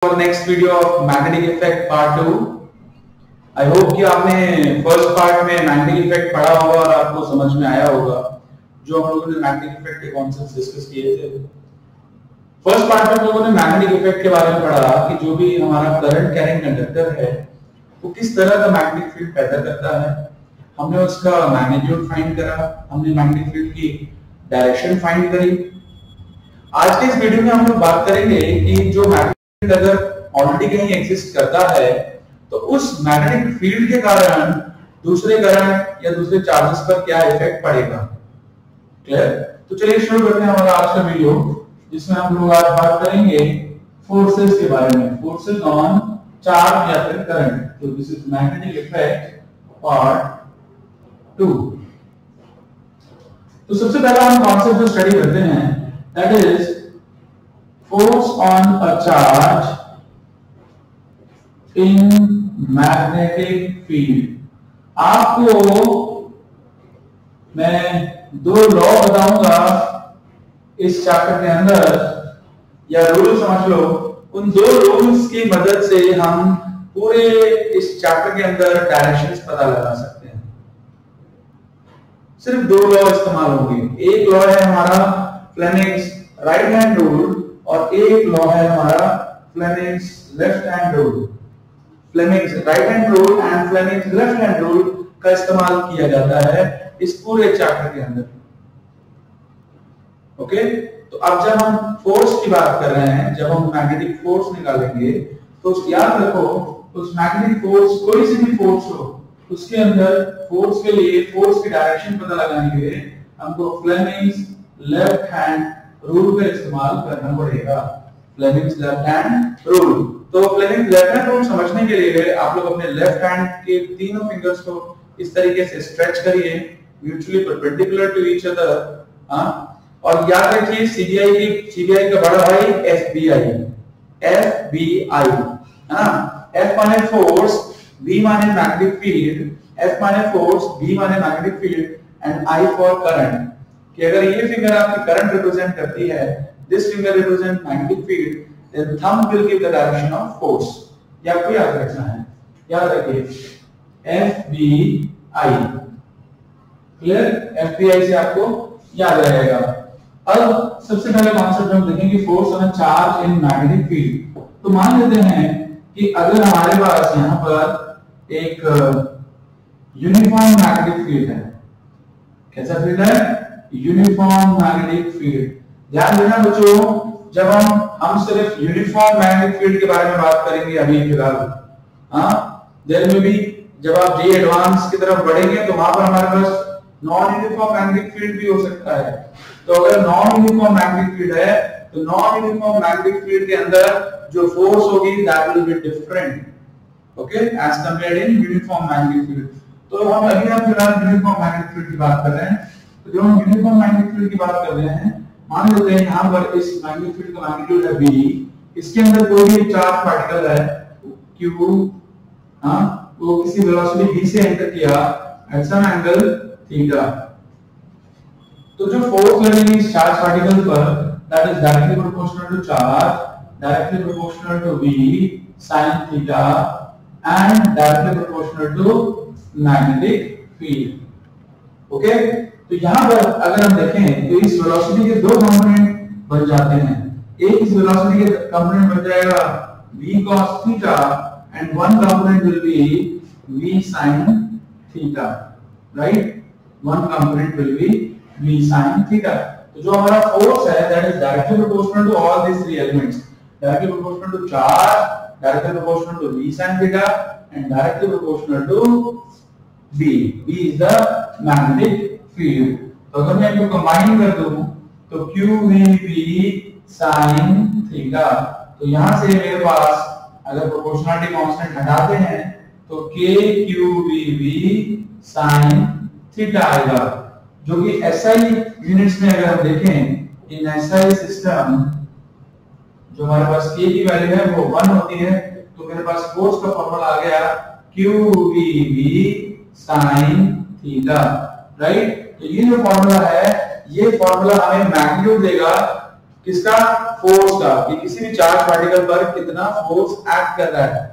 For next video of magnetic effect part 2. I hope कि आपने first part में magnetic effect पढ़ा होगा और आपको समझ में आया होगा जो हम लोगों ने मैग्नेटिक इफेक्ट के कॉन्सेप्ट्स डिस्कस किए थे। फर्स्ट पार्ट में हम लोगों ने मैग्नेटिक इफेक्ट के बारे में पढ़ा कि जो भी हमारा करंट कैरिंग कंडक्टर है वो किस तरह का मैग्नेटिक फील्ड पैदा करता है। हमने उसका मैग्नीट्यूड फाइंड करा, हमने मैग्नेटिक फील्ड की डायरेक्शन फाइंड करी। आज के इस वीडियो में हम लोग बात करेंगे कि जो अगर ऑलरेडी कहीं एग्जिस्ट करता है तो उस मैग्नेटिक फील्ड के कारण दूसरे करंट या दूसरे चार्जेस पर क्या इफेक्ट पड़ेगा। क्लियर? तो चलिए शुरू करते हैं हमारा आज का वीडियो, जिसमें हम लोग आज बात करेंगे फोर्सेस के बारे में, फोर्सेस ऑन चार्ज या फिर करंट। तो this is magnetic effect part 2। तो सबसे पहला हम कॉन्सेप्ट जो स्टडी करते हैं that is force on a charge in magnetic field। आपको मैं दो लॉ बताऊंगा इस चैप्टर के अंदर, या रूल समझ लो। उन दो रूल्स की मदद से हम पूरे इस चैप्टर के अंदर डायरेक्शंस पता लगा सकते हैं। सिर्फ दो लॉ इस्तेमाल होंगे। एक लॉ है हमारा फ्लेमिंग्स राइट हैंड रूल और एक लॉ है हमारा Fleming's left hand rule. Fleming's right hand rule and Fleming's left hand rule का इस्तेमाल किया जाता है इस पूरे चैप्टर के अंदर। ओके, तो अब जब हम फोर्स की बात कर रहे हैं, जब हम मैग्नेटिक फोर्स निकालेंगे तो याद रखो उस मैग्नेटिक फोर्स, कोई सी भी फोर्स हो, उसके अंदर फोर्स के लिए फोर्स की डायरेक्शन पता लगाने के लिए हमको फ्लेमिंग्स लेफ्ट हैंड रूल का इस्तेमाल करना पड़ेगा। Fleming's left hand rule. तो फ्लेमिंग्स लेफ्ट हैंड रूल समझने के लिए आप लोग अपने लेफ्ट हैंड के तीनों फिंगर्स को इस तरीके से स्ट्रेच करिए, mutually perpendicular to each other. और याद रखिए सीबीआई का बड़ा भाई एफबीआई। एफ माने फोर्स, बी माने मैग्नेटिक फील्ड, एफ माने फोर्स, बी माने magnetic field and I for current. कि अगर ये फिगर आपकी करंट रिप्रेजेंट करती है, this figure represent magnetic field, then thumb will give the direction of force. ये आपको याद रखना है। याद रखिए एफबीआई। क्लियर? एफबीआई से आपको याद रहेगा। अब सबसे पहले कॉन्सेप्ट हम देखेंगे force on a charge in magnetic field. तो मान लेते हैं कि अगर हमारे पास यहां पर एक यूनिफॉर्म मैग्नेटिक फील्ड है। कैसा फील्ड है? Uniform magnetic field. ध्यान देना बच्चों, जब हम सिर्फ यूनिफॉर्म मैग्नेटिक फील्ड के बारे में बात करेंगे अभी फिलहाल। देयर में भी जब आप जे एडवांस की तरफ बढ़ेंगे तो वहां पर हमारे पास नॉन यूनिफॉर्म मैग्नेटिक फील्ड भी हो सकता है। तो अगर नॉन यूनिफॉर्म मैग्नेटिक फील्ड है तो नॉन यूनिफॉर्म मैग्नेटिक फील्ड के अंदर जो फोर्स होगी that will be different, okay, as compared in uniform magnetic field. तो हम फिलहाल यूनिफॉर्म मैग्नेटिक फील्ड की बात कर रहे हैं। तो जब हम यूनिफॉर्म मैग्नेटिक फील्ड की बात कर रहे हैं, मान लेते हैं यहां पर इस मैग्नेटिक फील्ड का मैग्नीट्यूड है v, इसके अंदर कोई भी चार्ज पार्टिकल है q, वो किसी वेलोसिटी v से एंटर किया एट सम एंगल थीटा। तो जो फोर्स लगेगी इस चार्ज पार्टिकल पर that is directly proportional to charge, directly proportional to v sin theta and directly proportional to magnetic field. Okay, तो यहां पर अगर हम देखें तो इस वेलोसिटी के दो कंपोनेंट बन जाते हैं। एक इस वेलोसिटी के कंपोनेंट बन जाएगा v cos theta and one component will be v sin theta, right? One component will be v sin theta. तो जो हमारा फोर्स है that is directly proportional to all these three elements, directly proportional to charge, directly proportional to v sin theta and directly proportional to v is the magnetic field. तो अगर मैं इनको combine कर दूं तो QVV sin थीटा, तो यहां से मेरे पास अगर प्रोपोर्शनलिटी कांस्टेंट हटाते हैं तो KQVV sin थीटा आएगा, जो कि SI यूनिट्स में अगर हम देखें इन SI सिस्टम जो हमारे पास K की वैल्यू है वो 1 होती है। तो मेरे पास फोर्स का फॉर्मूला आ गया QVV sin थीटा, राइट? तो ये जो फॉर्मूला है ये फॉर्मूला हमें मैग्नीट्यूड देगा किसका? फोर्स का, कि किसी भी चार्ज पार्टिकल पर कितना फोर्स एक्ट कर रहा है।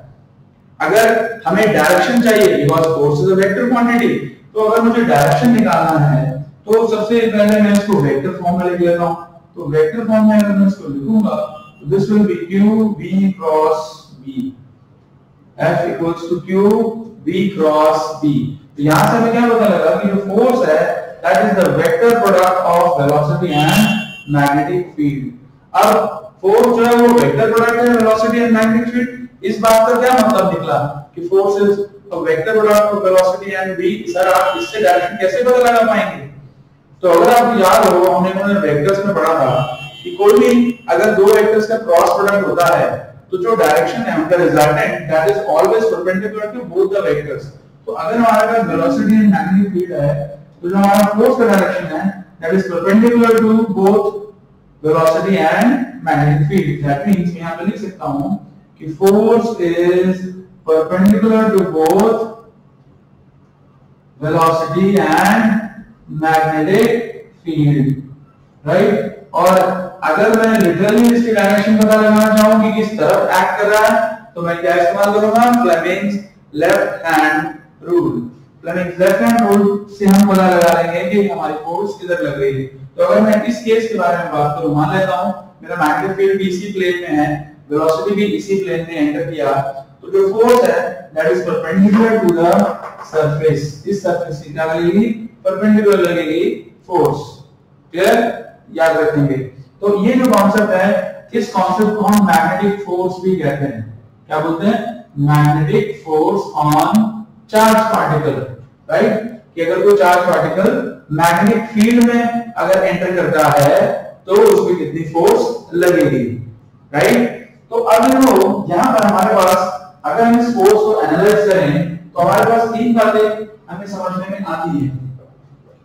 अगर हमें डायरेक्शन चाहिए, because force is a vector quantity, तो अगर मुझे डायरेक्शन निकालना है तो सबसे पहले मैं इसको वेक्टर फॉर्म में लिख लेता हूं। तो वेक्टर फॉर्म में अगर मैं इसको लिखूंगा तो this will be q v cross b, F equals to q v cross b। तो यहां से हमें क्या पता लगा कि जो फोर्स है that is the vector product of velocity and magnetic field. अब फोर्स जो है वो वेक्टर प्रोडक्ट है वेलोसिटी एंड मैग्नेटिक फील्ड। इस बात का क्या मतलब निकला कि force is a vector product of velocity and v। Sir आप इससे डायरेक्शन कैसे पता लगा पाएंगे? तो अगर आपको याद हो, हमने वेक्टर्स में पढ़ा था कि कोई भी अगर दो वेक्टर्स का क्रॉस प्रोडक्ट होता है तो जो डायरेक्शन है उनका resultant that is always perpendicular to both the vectors. तो अगर हमारे पास वेलोसिटी एंड मैग्नेटिक फील्ड है तो जो हमारा फोर्स का डायरेक्शन है that is perpendicular to both velocity and magnetic field. That means मैं यहां पे लिख सकता हूं कि force is perpendicular to both velocity and magnetic field, right. और अगर मैं लिटरली इसकी डायरेक्शन पता लगाना चाहूं कि किस तरफ एक्ट कर रहा है तो मैं क्या इस्तेमाल करूंगा? Fleming's left hand rule. Fleming's left hand rule से हम पता लगा लेंगे कि हमारी फोर्स किधर लग रही है। तो अगर मैं इस केस के बारे में बात करूं, मान लेता हूं मेरा मैग्नेटिक फील्ड भी इसी प्लेन में है, वेलोसिटी भी इसी प्लेन में एंटर किया, तो जो फोर्स है that is perpendicular to the surface. इस सरफेस की क्या लगेगी? परपेंडिकुलर लगेगी फोर्स। क्लियर? याद रखेंगे। तो ये जो कॉन्सेप्ट है, इस कॉन्सेप्ट को हम मैग्नेटिक फोर्स भी कहते हैं। क्या बोलते हैं? Magnetic force on charge particle, right. कि अगर कोई चार्ज पार्टिकल मैग्नेटिक फील्ड में अगर एंटर करता है तो उसकी कितनी फोर्स लगेगी, राइट। तो अब देखो यहां पर हमारे पास अगर हम इस फोर्स को एनालाइज करें तो हमारे पास तीन बातें हमें समझने में आती हैं।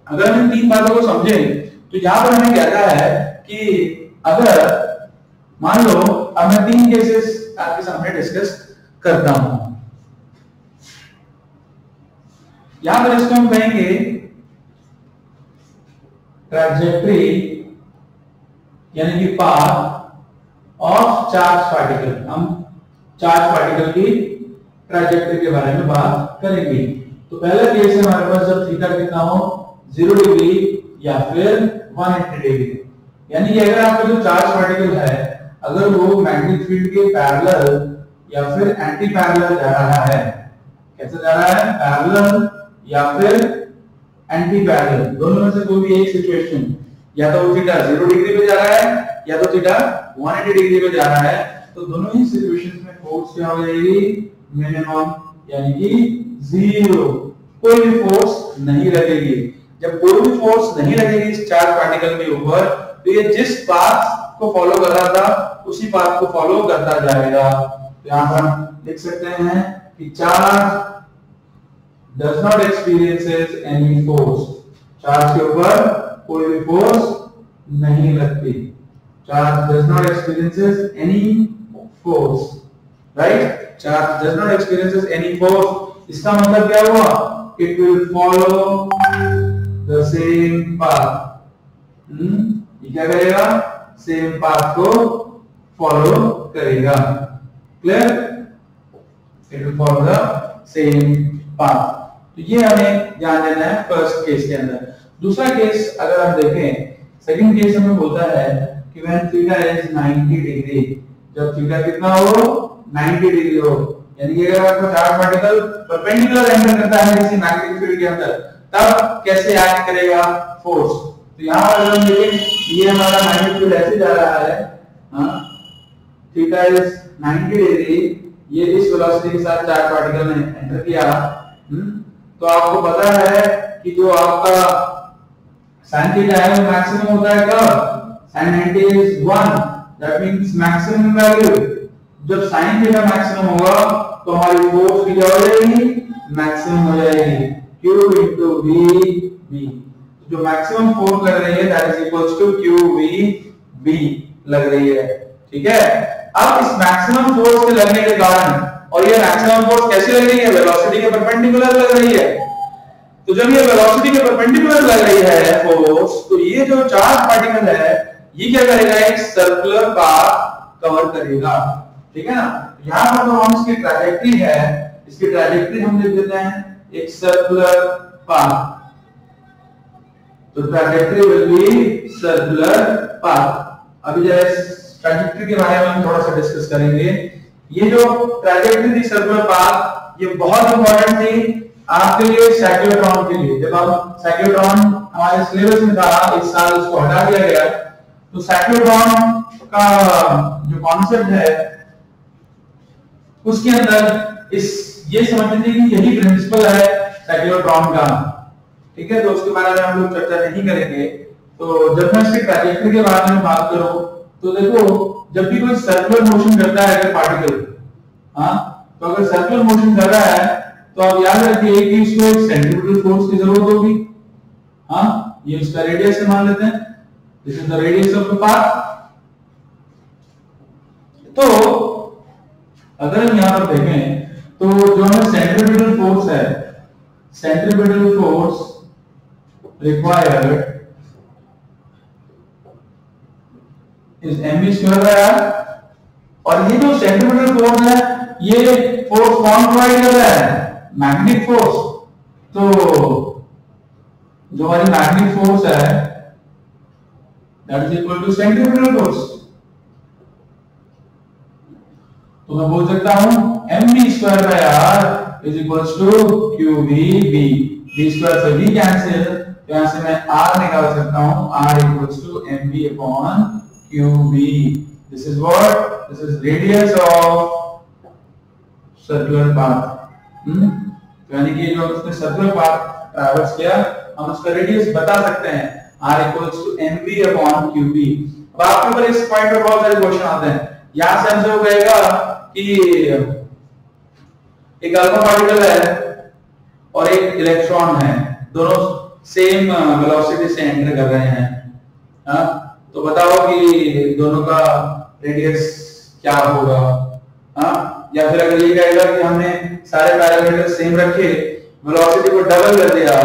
अगर हम तीन बातों को समझें तो यहां पर हमें कहता है कि अगर मान लो अब मैं तीन केसेस आपके सामने डिस्कस करता हूं। यहां पर इसको हम कहेंगे ट्रैजेक्टरी यानी कि पाथ ऑफ चार्ज पार्टिकल। हम चार्ज पार्टिकल की ट्रैजेक्टरी के बारे में बात करेंगे। तो पहला केस है हमारे पास जब थीटा कितना हो 0 डिग्री या फिर 180 डिग्री, यानी कि अगर आपका जो चार्ज पार्टिकल है अगर वो मैग्नेटिक फील्ड के पैरेलल या फिर एंटी पैरेलल जा रहा है, कैसे जा रहा है? पैरेलल या फिर एंटी पैरेलल, दोनों में से कोई भी एक सिचुएशन, या तो थीटा 0 डिग्री पे जा रहा है या तो थीटा 180 डिग्री पे जा रहा है, तो दोनों ही सिचुएशंस में फोर्स क्या हो जाएगी? मिनिमम, यानी कि 0। कोई भी फोर्स नहीं लगेगी। जब कोई भी फोर्स नहीं लगेगी इस चार्ज पार्टिकल के ऊपर तो ये जिस पाथ को फॉलो कर रहा था उसी पाथ को फॉलो करता जाएगा। तो यहां पर हम लिख सकते हैं कि charge does not experiences any force. Charge के ऊपर कोई भी फोर्स नहीं लगती। Charge does not experiences any force, right. Charge does not experiences any force, इसका मतलब क्या हुआ? It will follow the same path. ये क्या करेगा? सेम पाथ को फॉलो करेगा। Clear? It will follow the same path. तो ये हमें ध्यान देना है फर्स्ट केस के अंदर। दूसरा केस अगर हम देखें, सेकंड केस हमें बोलता है कि व्हेन थीटा इज 90 डिग्री, जब थीटा कितना हो 90 डिग्री हो, यानी कि अगर आपका चार्ज पार्टिकल परपेंडिकुलर एंटर करता है किसी मैग्नेटिक फील्ड के अंदर तब कैसे एक्ट करेगा फोर्स। तो यहां पर हम देखें ये हमारा मैग्नेटिक फील्ड ऐसे जा रहा है, थीटा इज 90 डिग्री, ये इस वेलोसिटी के साथ चार्ज पार्टिकल ने एंटर किया। तो आपको पता है कि जो आपका sin थीटा है वो मैक्सिमम होता है कब? sin 90 is 1, that means maximum value। जब sin थीटा मैक्सिमम होगा तो हमारी फोर्स की क्या हो जाएगी? मैक्सिमम हो जाएगी, Q into V। जो मैक्सिमम फोर्स लग रही है that is equals to QVB लग रही है, ठीक है। अब इस मैक्सिमम फोर्स के लगने के कारण, और ये मैक्सिमम फोर्स कैसे लग रही है? वेलोसिटी के परपेंडिकुलर लग रही है। तो जब ये वेलोसिटी के परपेंडिकुलर लग रही है फोर्स, तो ये जो चार्ज पार्टिकल है ये क्या करेगा, एक सर्कुलर पाथ कवर करेगा, ठीक है ना। यहाँ पर जो हम इसकी ट्रैजेक्टरी है, इसकी ट्रैजेक्टरी हम लिख देते हैं एक सर्कुलर पाथ, तो trajectory will be circular path. अभी जरा ट्रैजेक्टरी के बारे में हम थोड़ा सा डिस्कस करेंगे। ये जो ट्रैजेक्टरी थी सर्कुलर पाथ, ये बहुत इंपॉर्टेंट थी आपके लिए साइक्लोट्रॉन के लिए। जब अब साइक्लोट्रॉन हमारे सिलेबस में था, इस साल उसको हटा दिया गया, तो साइक्लोट्रॉन का जो कॉन्सेप्ट है उसके अंदर ये समझ लीजिए कि यही प्रिंसिपल है साइक्लोट्रॉन का, ठीक है। तो उसके बारे में हम लोग चर्चा नहीं करेंगे। तो जब मैं इसके ट्रैजेक्टरी के बारे में बात करूं, तो देखो जब भी कोई सर्कुलर मोशन करता है अगर पार्टिकल, तो अगर सर्कुलर मोशन कर रहा है तो आप याद रखिए कि इसको एक सेंट्रीफ्यूगल फोर्स की जरूरत होगी। ये इसका रेडियस है, मान लेते हैं this is the radius of the path. तो अगर हम यहां पर देखें तो जो हमें सेंट्रीफ्यूगल फोर्स है, centrifugal force required is mv square है। और ये जो सेंट्रीफ्यूगल फोर्स है, ये फोर्स कौन प्रोवाइड कर रहा है, मैग्नेटिक फोर्स। तो जो हमारी मैग्नेटिक फोर्स है that is equal to centrifugal force. तो मैं बोल सकता हूं mv square by r is equal to qvb। v square से v कैंसिल, तो यहां से मैं r निकाल सकता हूं, r equal to mv upon qv। This is what, this is radius of circular path. तो यानी कि जो उसने सर्कुलर पाथ ट्रैवर्स किया, हम उसका रेडियस बता सकते हैं r equals to mv upon qv। अब आपके ऊपर इस पॉइंट पे बहुत सारे क्वेश्चन आते हैं। यहां से हमसे वो कहेगा कि एक अल्फा पार्टिकल है और एक इलेक्ट्रॉन है, दोनों सेम वेलोसिटी से एंटर कर रहे हैं, तो बताओ कि दोनों का रेडियस क्या होगा। या फिर अगर ये कहेगा कि हमने सारे पैरामीटर सेम रखे, वेलोसिटी को डबल कर दिया,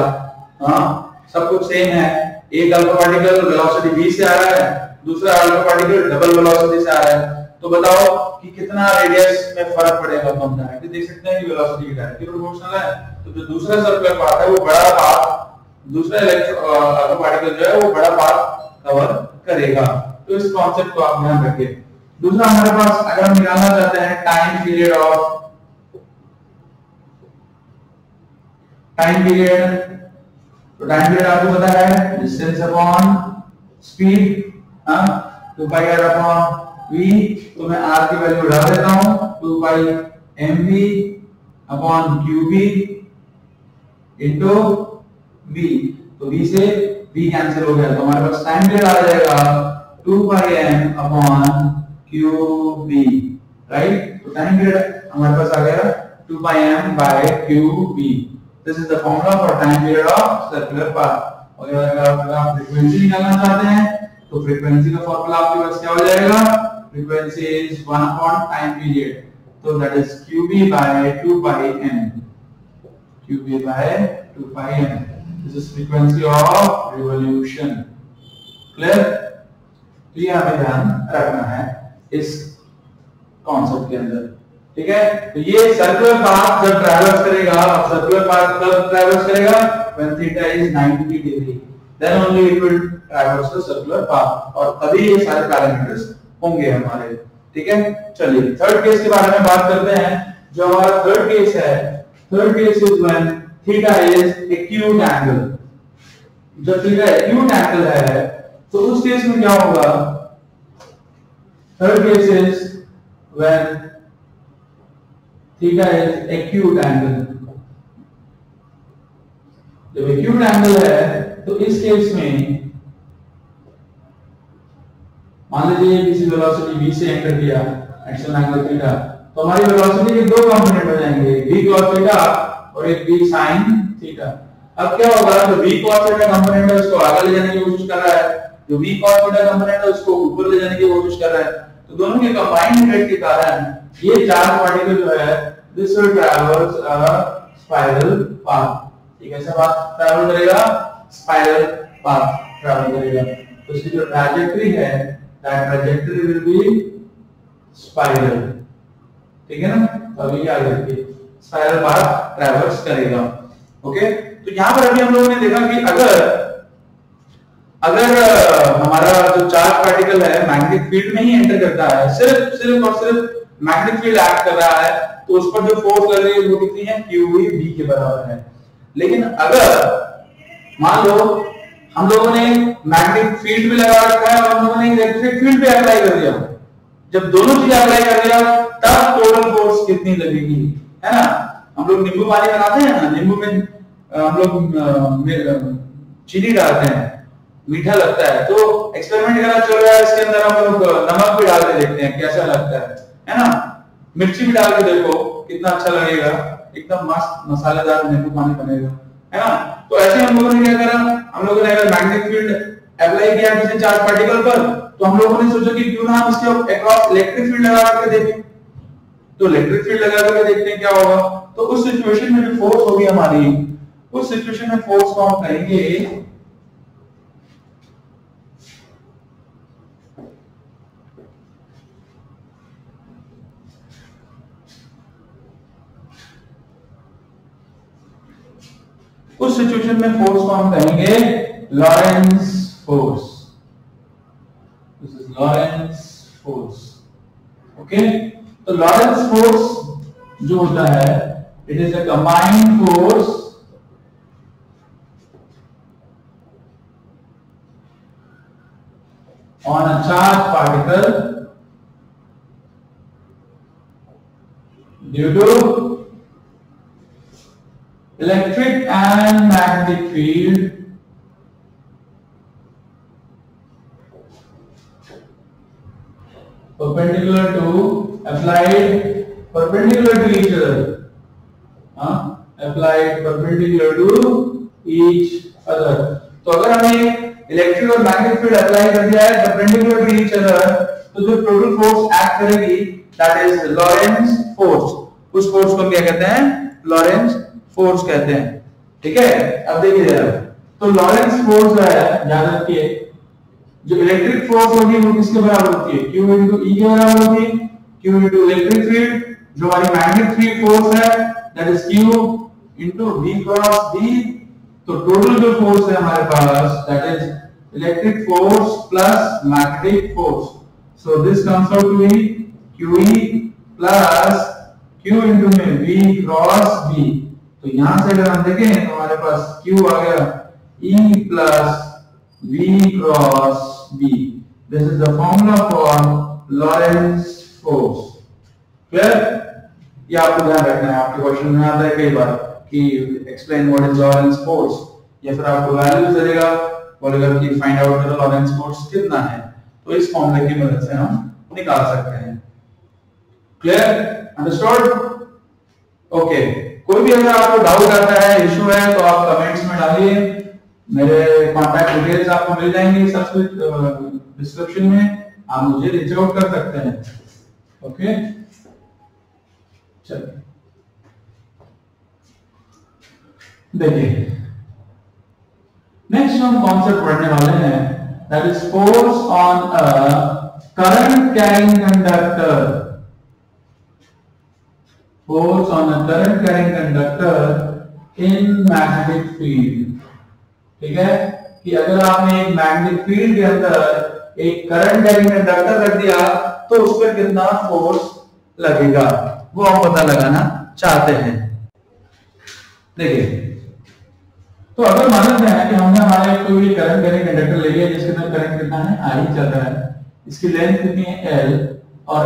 सब कुछ सेम है, एक अल्फा पार्टिकल वेलोसिटी v से आ रहा है, दूसरा अल्फा पार्टिकल डबल वेलोसिटी से आ रहा है, तो बताओ कि कितना रेडियस में फर्क पड़ेगा। तो हम डायरेक्टली देख सकते हैं कि वेलोसिटी डायरेक्टली प्रोपोर्शनल है। तो जो दूसरा सर्कुलर पाथ है वो बड़ा पाथ, दूसरा अल्फा पार्टिकल जो है वो बड़ा पाथ कवर करेगा। तो इस कॉन्सेप्ट को आप ध्यान रखिए। दूसरा हमारे पास अगर हम निकालना चाहते हैं टाइम पीरियड, तो टाइम पीरियड आपको पता है डिस्टेंस अपॉन स्पीड, 2 पाई r अपॉन v। तो मैं r की वैल्यू डाल देता हूं, 2 पाई mv upon qv into v। तो v से v कैंसिल हो गया, तो हमारे पास टाइम पीरियड आ जाएगा 2 pi m upon qv, right. तो टाइम पीरियड हमारे पास आ गया 2 pi m by qv। This is the formula for time period of circular path. और अगर आप फ्रीक्वेंसी निकालना चाहते हैं तो फ्रीक्वेंसी का फॉर्मूला आपके पास क्या हो जाएगा, frequency is 1 upon time period, तो that is qv by 2 pi m, qv by 2 pi m। This is frequency of revolution. Clear. तो ये हमें ध्यान रखना है इस कॉन्सेप्ट के अंदर, ठीक है। तो ये सर्कुलर पाथ जब ट्रैवर्स करेगा, सर्कुलर पाथ कब ट्रैवर्स करेगा, when theta is 90 degree, then only it will traverse the circular path, और तभी ये सारे पैरामीटर्स होंगे हमारे, ठीक है। चलिए थर्ड केस के बारे में बात करते हैं। जो हमारा थर्ड केस है, third case is when theta is acute angle. जब थीटा एक्यूट एंगल है तो उस केस में क्या होगा, third case is when theta is acute angle. जब एक्यूट एंगल है तो इस केस में मान लीजिए किसी वेलोसिटी v से एंटर किया एक्शन एंगल थीटा, तो हमारी वेलोसिटी के दो कंपोनेंट हो जाएंगे, v cos थीटा और एक v sin थीटा। अब क्या होगा, जो v cos थीटा कंपोनेंट है उसको आगे ले जाने की कोशिश कर रहा है, जो v cos थीटा कंपोनेंट है उसको ऊपर ले जाने की कोशिश कर रहा है। तो दोनों के कंबाइंड इफेक्ट के कारण ये चार्ज पार्टिकल जो है this will traverse a spiral path. ठीक है, सब आप ट्रैवल करेगा, स्पाइरल पाथ ट्रैवल करेगा। तो इसकी जो ट्रैजेक्टरी है that trajectory will be spiral, ठीक है ना। तो अभी याद रखिए स्पाइरल पाथ ट्रैवर्स करेगा। ओके, तो यहां पर अभी हम लोगों ने देखा कि अगर हमारा जो चार्ज पार्टिकल है मैग्नेटिक फील्ड में ही एंटर करता है, सिर्फ और सिर्फ मैग्नेटिक फील्ड एक्ट कर रहा है, तो उस पर जो फोर्स लग रही है वो कितनी है, QV के बराबर है। लेकिन अगर मान लो हम लोगों ने मैग्नेटिक फील्ड भी लगा रखा है और हम लोगों ने इलेक्ट्रिक फील्ड भी अप्लाई कर दिया, जब दोनों चीजें अप्लाई कर दिया तब टोटल फोर्स कितनी लगेगी, है ना। हम लोग नींबू पानी बनाते हैं ना, नींबू में हम लोग चीनी डालते हैं, मीठा लगता है, तो एक्सपेरिमेंट करना चल रहा है, इसके अंदर हम लोग नमक भी डाल के देखते हैं कैसा लगता है ना। मिर्ची भी डाल के देखो कितना अच्छा लगेगा, एकदम मस्त मसालेदार नींबू पानी बनेगा, है ना। तो ऐसे हम लोगों ने क्या करा, हम लोगों ने अगर मैग्नेटिक फील्ड अप्लाई किया किसी चार्ज पार्टिकल पर, तो हम लोगों ने सोचा कि क्यों ना हम इसके अक्रॉस इलेक्ट्रिक फील्ड लगा करके देखें। तो इलेक्ट्रिक फील्ड लगा करके देखते हैं क्या होगा। तो उस सिचुएशन में जो फोर्स होगी हमारी, उस सिचुएशन में फोर्स को हम कहेंगे Lawrence force. This is Lawrence force. Okay, तो लॉरेंस फोर्स जो होता है, it is a combined force on a charged particle due to electric and magnetic field perpendicular to each other, applied perpendicular to each other। तो अगर हमें electric और magnetic field apply कर दिया है परपेंडिकुलर टू ईच अदर, तो जो total force act करेगी दैट इज लॉरेंस फोर्स। उस फोर्स को क्या कहते हैं, लॉरेंस फोर्स कहते हैं, ठीक है। अब देखिए जरा, तो लॉरेंस फोर्स जो है, याद रखिए, जो इलेक्ट्रिक फोर्स होगी वो किसके बराबर होती है, Q into E के बराबर होती है। Q into इलेक्ट्रिक फील्ड, जो हमारी मैग्नेटिक फील्ड फोर्स है that is Q into V cross B। तो टोटल जो फोर्स है हमारे पास that is electric force plus magnetic force. So this comes out to be QE plus Q into में V cross B। तो यहां से अगर हम देखें तो हमारे पास Q आ गया E plus V cross B। This is the formula for Lawrence force. Clear? ये आपको ध्यान रखना है, आपके क्वेश्चन में आता है कई बार कि explain what is Lawrence force, या फिर आपको वैल्यू देगा, बोलेगा कि find out the Lawrence force कितना है। तो इस फॉर्मूले की मदद से हम निकाल सकते हैं। क्लियर? अंडरस्टूड? ओके, कोई भी अगर आपको डाउट आता है, इशू है, तो आप कमेंट्स में डालिए। मेरे कांटेक्ट डिटेल्स आपको मिल जाएंगे सबसे डिस्क्रिप्शन में, आप मुझे रीच आउट कर सकते हैं। ओके, चलिए देखिए, नेक्स्ट हम कॉन्सेप्ट पढ़ने वाले हैं that is force on a current carrying conductor. Force on a current carrying conductor in magnetic field. ठीक है, कि अगर आपने एक मैग्नेटिक फील्ड के अंदर एक करंट कैरिंग कंडक्टर रख दिया तो उस पर कितना फोर्स लगेगा, वो हम पता लगाना चाहते हैं। देखिए, तो अगर मान लेते हैं कि हमने हमारे कोई भी करंट कैरिंग कंडक्टर ले लिया जिसके अंदर करंट कितना है, I चल रहा है, इसकी लेंथ कितनी है L, और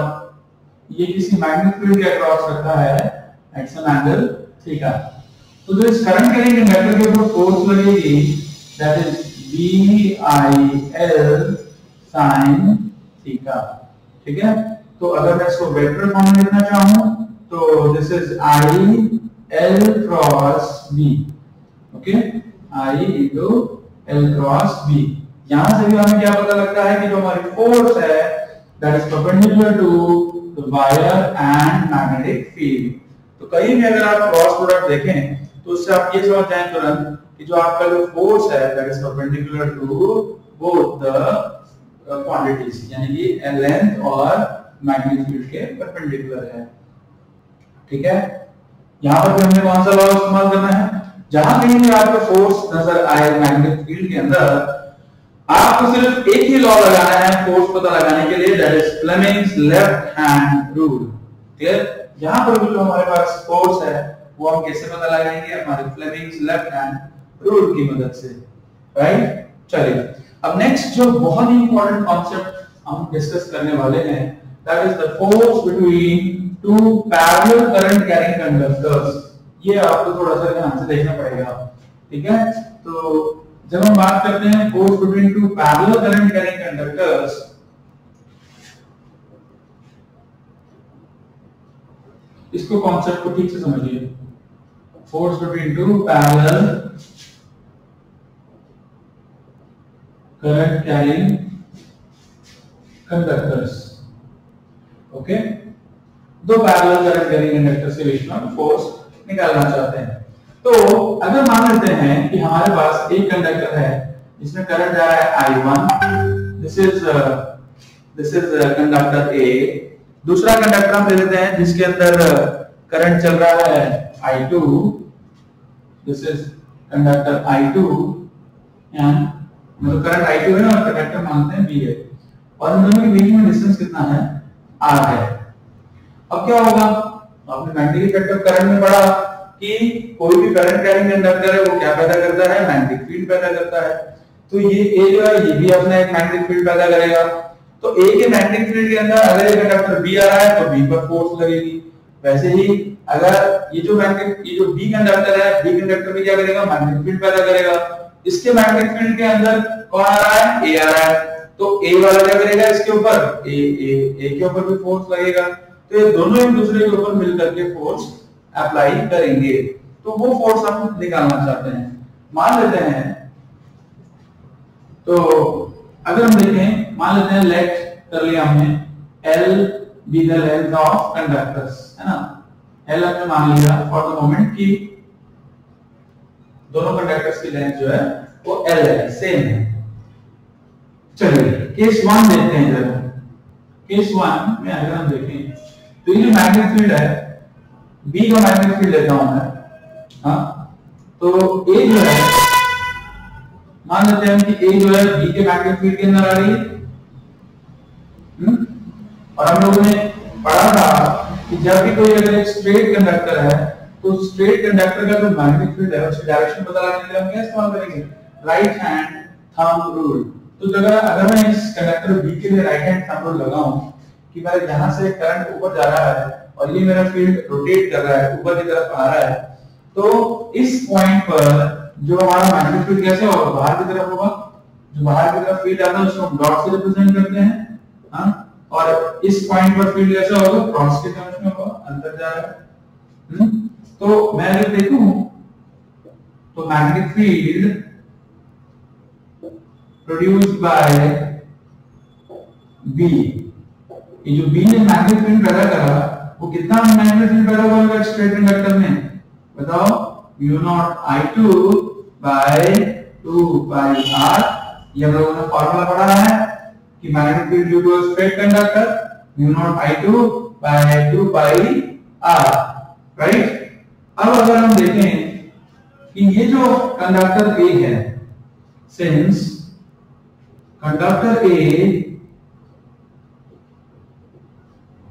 ये किसी मैग्नेटिक फील्ड के अक्रॉस रखा है एट सम एंगल थीटा। तो जो इस करंट कैरिंग कंडक्टर के ऊपर फोर्स लगेगी that is BIL sin theta. ठीक है, तो अगर मैं इसको वेक्टर फॉर्म में लिखना चाहूं तो this is IL cross B। Okay, I into L cross B। यहां से भी हमें क्या पता लगता है कि जो हमारी फोर्स है that is perpendicular to the wire and magnetic field. तो कहीं भी अगर आप क्रॉस प्रोडक्ट देखें तो उससे आप ये समझ जाएं तुरंत कि जो आपका जो फोर्स है that is perpendicular to both the quantities, यानी कि लेंथ और मैग्नेटिक फील्ड के परपेंडिकुलर है। ठीक है, यहां पर भी हमने कौन सा लॉ इस्तेमाल करना है, जहां कहीं भी आपको फोर्स नजर आए मैग्नेटिक फील्ड के अंदर, आपको सिर्फ एक ही लॉ लगाना है फोर्स पता लगाने के लिए, that is Fleming's left hand rule. Clear, यहां पर भी जो हमारे पास फोर्स है वो हम कैसे पता लगाएंगे, हमारे फ्लेमिंग्स लेफ्ट हैंड रूल की मदद से, राइट। चलिए, अब नेक्स्ट जो बहुत ही इंपॉर्टेंट कॉन्सेप्ट हम डिस्कस करने वाले हैं, that is the force between two parallel current carrying conductors. ये आपको थोड़ा सा ध्यान से देखना पड़ेगा। ठीक है, तो जब हम बात करते हैं force between two parallel current carrying conductors, इसको कॉन्सेप्ट को ठीक से समझिए। Force between two parallel current carrying conductors, okay, दो पैरेलल करंट कैरिंग कंडक्टर्स के बीच में फोर्स निकालना चाहते हैं। तो अगर मान लेते हैं कि हमारे पास एक कंडक्टर है जिसमें करंट जा रहा है I1, this is conductor A। दूसरा कंडक्टर हम ले लेते हैं जिसके अंदर करंट चल रहा है I2, this is conductor I2, and मतलब करंट I2 है और कंडक्टर मानते हैं B है, और इन दोनों के बीच में डिस्टेंस कितना है, R है। अब क्या होगा, आपने मैग्नेटिक इफेक्ट ऑफ करंट में पढ़ा कि कोई भी करंट कैरिंग कंडक्टर है वो क्या पैदा करता है, मैग्नेटिक फील्ड पैदा करता है। तो ये A जो है ये भी अपना एक मैग्नेटिक फील्ड पैदा करेगा। तो A के मैग्नेटिक फील्ड के अंदर अगर ये कंडक्टर B आ रहा है तो B पर फोर्स लगेगी। वैसे ही अगर ये जो B कंडक्टर है, B कंडक्टर में क्या करेगा, मैग्नेटिक फील्ड पैदा करेगा। इसके मैग्नेटिक फील्ड के अंदर कौन आ रहा है, A आ रहा है, तो A वाला क्या करेगा, इसके ऊपर A के ऊपर भी फोर्स लगेगा। तो ये दोनों एक दूसरे के ऊपर मिलकर के फोर्स अप्लाई करेंगे। तो वो फोर्स हम निकालना चाहते हैं। मान लेते हैं, तो अगर हम देखें, मान लेते हैं लेट कर लिया हमने L be the length of conductors, है ना। L हमने मान लिया फॉर द मोमेंट कि दोनों कंडक्टर्स की लेंथ जो है वो L है, सेम है। चलिए केस 1 देखते हैं जरा। केस 1 में अगर हम देखें तो ये जो मैग्नेटिक फील्ड है, B का मैग्नेटिक फील्ड लेता हूं मैं, हाँ, तो A जो है, मान लेते हैं कि A जो है B के मैग्नेटिक फील्ड के अंदर आ रही है, और हम लोगों ने पढ़ा था कि जब भी कोई अगर एक स्ट्रेट कंडक्टर है तो स्ट्रेट कंडक्टर का जो मैग्नेटिक फील्ड है उसकी डायरेक्शन पता लगाने के लिए हम क्या इस्तेमाल करेंगे, राइट हैंड थंब रूल। तो अगर मैं इस कंडक्टर B के लिए राइट हैंड थंब रूल लगाऊं कि मेरे यहां से करंट ऊपर जा रहा है और ये मेरा फील्ड रोटेट कर रहा है, ऊपर की तरफ आ रहा है, तो इस पॉइंट पर जो हमारा मैग्नेटिक फील्ड कैसे होगा, बाहर की तरफ होगा। जो बाहर की तरफ फील्ड आता है उसको हम डॉट से रिप्रेजेंट करते हैं, हाँ, और इस पॉइंट पर फील्ड कैसे होगा, क्रॉस के टर्म्स में होगा, अंदर जा रहा है। तो मैं अगर देखूं तो magnetic field produced bye B, ये जो B ने मैग्नेटिक फील्ड पैदा करा वो कितना मैग्नेटिक फील्ड पैदा होगा स्ट्रेट कंडक्टर में, बताओ, mu0 I2 by 2 pi r। ये हम लोगों ने फॉर्मूला पढ़ा है कि magnetic field due to straight conductor mu0 I2 by 2 pi r, right. अब अगर हम देखें कि ये जो कंडक्टर A है, since conductor A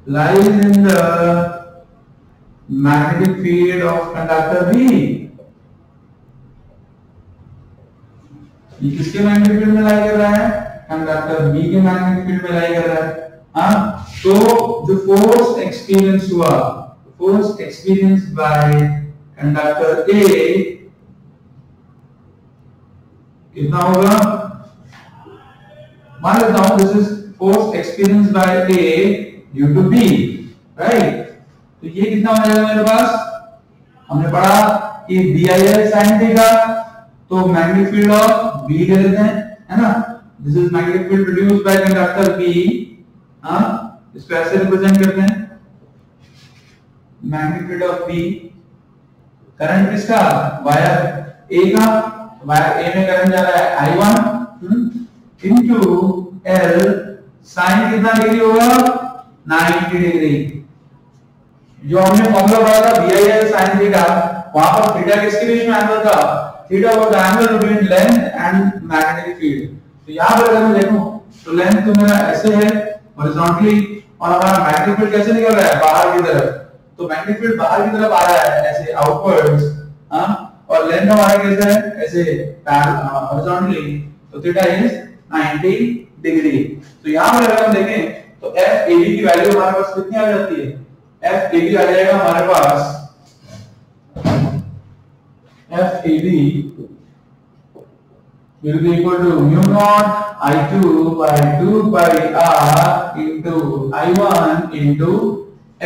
lies in the magnetic field of conductor B, ये किसके मैग्नेटिक फील्ड में लाई कर रहा है, कंडक्टर B के मैग्नेटिक फील्ड में लाई कर रहा है, हाँ। तो जो फोर्स एक्सपीरियंस हुआ, force experience by conductor A कितना होगा, मान लेता हूं this is force experience by A due to B, right. तो ये कितना हो जाएगा मेरे पास, हमने पढ़ा कि BIL sin थीटा, तो मैग्नेटिक फील्ड ऑफ B ले लेते हैं, है ना। This is magnetic field produced by conductor B, हाँ, इसको ऐसे रिप्रेजेंट करते हैं, magnetic field of B। Current किसका, वायर A का, वायर A में करंट जा रहा है I1, इंटू एल साइन कितना डिग्री होगा 90 डिग्री। जो हमने फॉर्मूला पढ़ा था B I L sine theta, वहां पर थीटा किसके बीच में एंगल था, theta was the angle between length and magnetic field. तो यहां पर अगर मैं देखूं तो लेंथ तो मेरा ऐसे है हॉरिजॉन्टली, और हमारा मैग्नेटिक फील्ड कैसे निकल रहा है बाहर की तरफ। तो मैग्नेटिक फील्ड बाहर की तरफ आ रहा है ऐसे आउटवर्ड्स, और लेंथ हमारा कैसे है ऐसे हॉरिजॉन्टली। तो थीटा इज 90 डिग्री। तो यहां पर अगर हम देखें तो एफ ए बी की वैल्यू हमारे पास कितनी आ जाती है, एफ ए बी आ जाएगा हमारे पास, F A B will be equal to mu naught I2 by 2 pi r into I1 into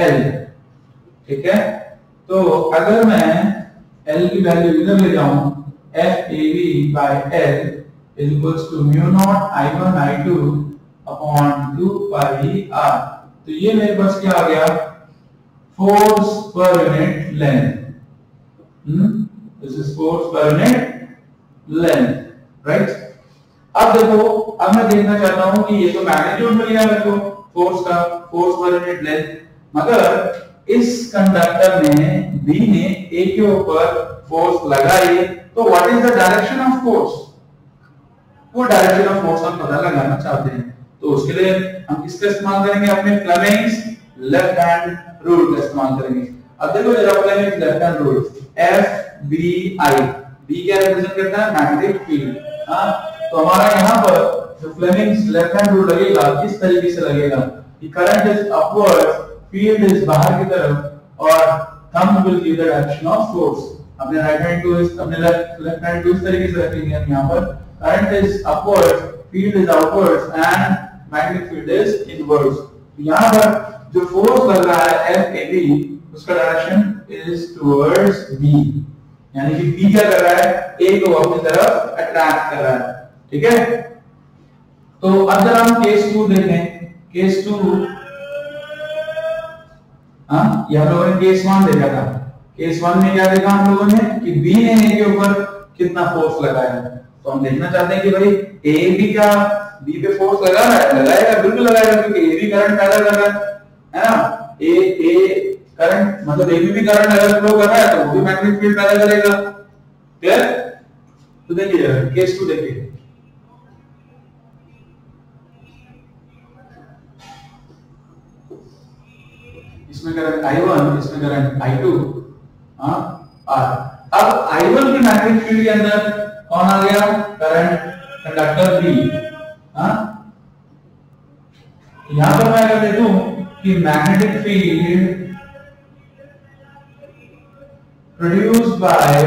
L। ठीक है, तो अगर मैं L की वैल्यू इधर ले जाऊं, F A B by L is equals to mu naught I1 I2 upon 2 pi r। तो ये मेरे पास क्या आ गया, force per unit length. This is force per unit length, right. अब देखो, अब मैं देखना चाहता हूं कि ये तो मैग्नीट्यूड मिल गया मेरे को फोर्स का, फोर्स पर यूनिट लेंथ, मगर इस कंडक्टर ने बी ने ए के ऊपर फोर्स लगाई, तो what is the direction of force, वो डायरेक्शन ऑफ फोर्स हम पता लगाना चाहते हैं। तो उसके लिए हम किसका इस्तेमाल करेंगे, अपने फ्लेमिंग्स लेफ्ट हैंड रूल का इस्तेमाल करेंगे। अब देखो जरा Fleming's left hand rule, F B I, B क्या रिप्रेजेंट करता है मैग्नेटिक फील्ड। तो हमारा यहाँ पर जो फ्लेमिंग्स लेफ्ट हैंड रूल लगेगा किस तरीके से लगेगा कि current is upward, field is बाहर की तरफ, और thumb will give the direction of force. अपने राइट हैंड को अपने लेफ्ट हैंड को इस तरीके से रखेंगे हम यहाँ पर, current is upward, field is outward and magnetic field is inwards. यहाँ पर जो फोर्स लग रहा है एफ ए बी, उसका डायरेक्शन इज टुवर्ड्स बी, यानी कि बी क्या कर रहा है, ए को अपनी तरफ अट्रैक्ट कर रहा है। ठीक है, तो अब जरा हम केस 2 देखें। केस 2, ये हम लोगों ने केस 1 देखा था। केस 1 में क्या देखा हम लोगों ने कि बी ने ए के ऊपर कितना फोर्स लगाया है। तो हम देखना चाहते हैं कि भाई ए बी क्या बी पे फोर्स लगा रहा है, लगाएगा, बिल्कुल लगाएगा, क्योंकि ए बी करंट पैदा कर रहा है ना। ए करंट मतलब ए बी करंट अगर फ्लो कर रहा है तो वो भी मैग्नेटिक फील्ड पैदा करेगा। क्लियर? तो देखिए केस 2 देखिए, इसमें करंट I1, इसमें करंट I2, R। अब I1 की मैग्नेटिक फील्ड के अंदर कौन आ गया, करंट कंडक्टर B। यहां पर मैं अगर देखूं कि magnetic field produced by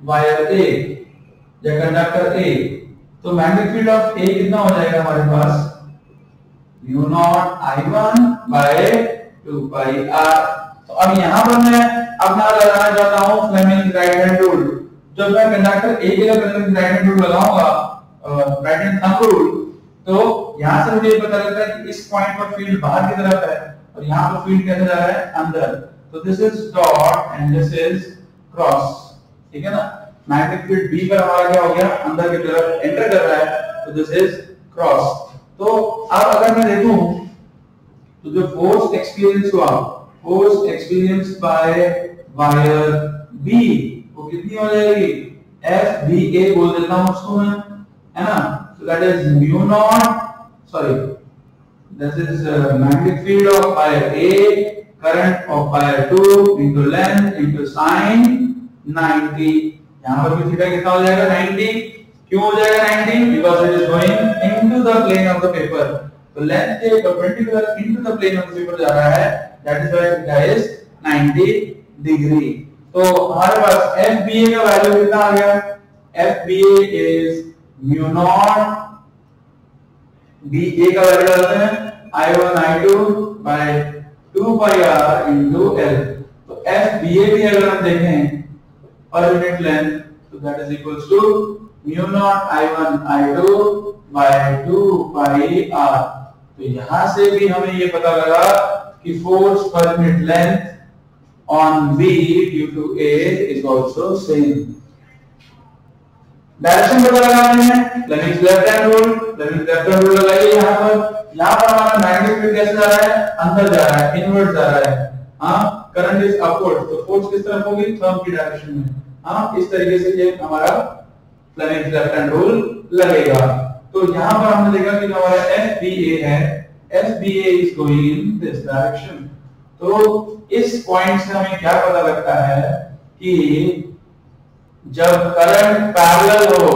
wire A या कंडक्टर A, तो मैग्नेटिक फील्ड ऑफ A कितना हो जाएगा हमारे पास, mu naught I1 by 2 pi r। तो अब यहां पर मैं अपना लगाना चाहता हूं फ्लेमिंग राइट हैंड रूल। जब मैं कंडक्टर A के लिए फ्लेमिंग राइट हैंड रूल लगाऊंगा, राइट हैंड थंब रूल, तो यहां से मुझे पता लगता है कि इस पॉइंट पर फील्ड बाहर की तरफ है और यहां पर फील्ड कैसे जा रहा है, अंदर। तो this is dot and this is cross. ठीक है ना, मैग्नेटिक फील्ड B पर हमारा क्या हो गया, अंदर की तरफ एंटर कर रहा है, तो दिस इज क्रॉस। तो अब अगर मैं देखूं तो जो फोर्स एक्सपीरियंस हुआ, force experience by wire B, वो कितनी हो जाएगी, एफ बी ए बोल देता हूं उसको मैं, है ना। So that is mu naught, sorry, this is magnetic field of wire A, current of wire 2 into length into sin 90। यहाँ पर भी थीटा कितना हो जाएगा, 90। क्यों हो जाएगा 90? Because it is going into the plane of the paper। तो लेंथ के perpendicular into the plane of the paper जा रहा है, that is why theta is 90 degree. तो हमारे पास FBA का वैल्यू कितना आ गया, FBA is mu naught, BA का वैल्यू डालते हैं I1 I2 by 2 pi r into L। तो FBA भी अगर हम देखें पर यूनिट लेंथ, तो that is equals to mu naught I1 I2 by 2 pi r। तो यहां से भी हमें ये पता लगा कि force per unit length on B due to A is also same। Direction पता लगाने हैं, लेफ्ट हैंड रूल लगाइए यहाँ पर हमारा मैग्नेटिक फील्ड कैसे जा रहा है, अंदर जा रहा है, इनवर्ट जा रहा है। हाँ, करंट इज अपवर्ड, तो फोर्स किस तरफ होगी, थंब की डायरेक्शन में। हाँ, इस तरीके से ये हमारा फ्लेमिंग्स लेफ्ट हैंड रूल लगेगा। तो यहाँ पर हमने देखा कि जो हमारा FBA है, FBA is going in this direction. तो इस पॉइंट से हमें क्या पता लगता है कि जब करंट पैरेलल हो,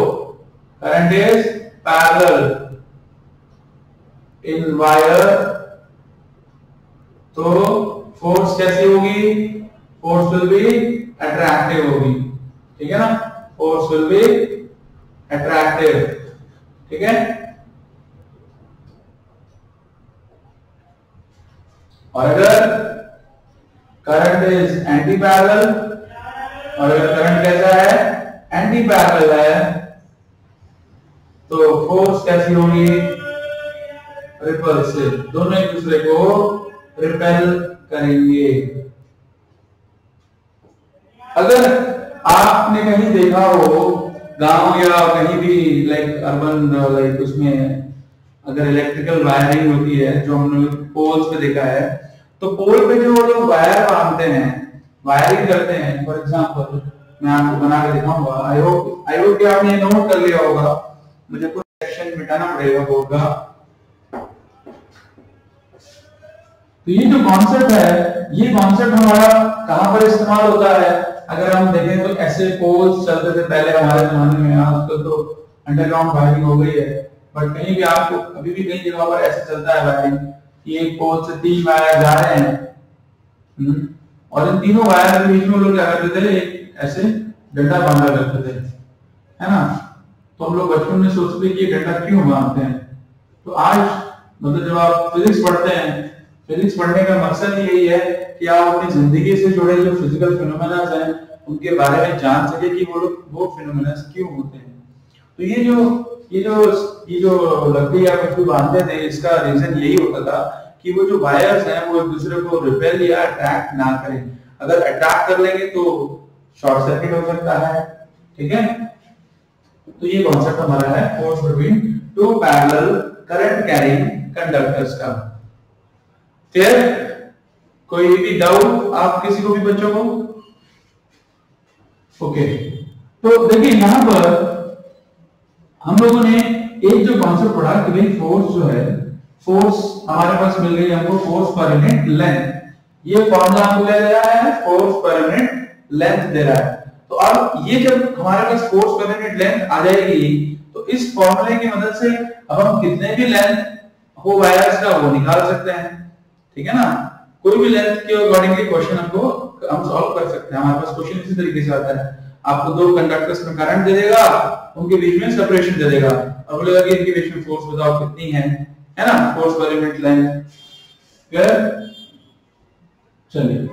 current is parallel in wire, तो फोर्स कैसी होगी, फोर्स विल बी अट्रैक्टिव होगी। ठीक है ना, फोर्स विल बी अट्रैक्टिव। ठीक है, और अगर करंट इज एंटी पैरेलल, और अगर करंट कैसा है, एंटी पैरेलल है, तो फोर्स कैसी होगी, रिपल्सिव, दोनों एक दूसरे को रिपेल करेंगे। अगर आपने कहीं देखा हो गांव या कहीं भी लाइक अर्बन लाइक उसमें अगर इलेक्ट्रिकल वायरिंग होती है, जो हमने पोल्स पे देखा है, तो पोल पे जो लोग वायर बांधते हैं, वायरिंग करते हैं, फॉर एग्जांपल मैं आपको बना के दिखाऊंगा, आई होप कि आपने नोट कर लिया होगा, मुझे कुछ सेक्शन मिटाना पड़ेगा बोर्ड का। तो ये जो कॉन्सेप्ट है, ये कॉन्सेप्ट हमारा कहां पर इस्तेमाल होता है, अगर हम देखें तो ऐसे पोल्स चलते थे पहले हमारे जमाने में, आजकल तो अंडरग्राउंड वायरिंग हो गई है, बट कहीं भी आपको अभी भी कई जगह पर ऐसे चलता है वायरिंग कि एक पोल से 3 वायर जा रहे हैं, और इन तीनों वायर के बीच में लोग क्या करते थे, एक ऐसे डंडा बांधा करते थे, है ना। तो हम लोग बचपन में सोचते थे कि ये डंडा क्यों बांधते हैं। तो आज मतलब जब आप फिजिक्स पढ़ते हैं, फिजिक्स पढ़ने का मकसद यही है कि आप अपनी जिंदगी से जुड़े जो फिजिकल फिनोमेना हैं उनके बारे में जान सके कि वो फिनोमेना क्यों होते हैं। तो ये जो लकड़ी या कुछ भी बांधते थे, इसका रीजन यही होता था कि वो जो वायर्स हैं वो एक दूसरे को रिपेल या अट्रैक्ट ना करें। अगर अट्रैक्ट कर लेंगे तो शॉर्ट सर्किट हो सकता है। ठीक है, तो ये कॉन्सेप्ट हमारा है force between two parallel current carrying conductors का। क्लियर? कोई भी डाउट आप किसी को भी बच्चों को? ओके, तो देखिए यहां पर हम लोगों ने एक जो कॉन्सेप्ट पढ़ा कि भाई फोर्स जो है, फोर्स हमारे पास मिल गई हमको, फोर्स पर यूनिट लेंथ। ये फॉर्मूला हमको ले रहा है, फोर्स पर यूनिट लेंथ दे रहा है। तो अब ये जब हमारे पास फोर्स पर यूनिट लेंथ आ जाएगी, तो इस फॉर्मूले की मदद से अब हम कितने भी लेंथ हो वायर्स का वो निकाल सकते हैं। ठीक है ना, कोई भी लेंथ के अकॉर्डिंगली क्वेश्चन हम सॉल्व कर सकते हैं। हमारे पास क्वेश्चन इसी तरीके से आता है, आपको दो कंडक्टर्स में करंट दे देगा, उनके बीच में सेपरेशन दे देगा, अब बोलेगा कि इनके बीच में फोर्स बताओ कितनी है ना, force per unit length. Clear? चलिए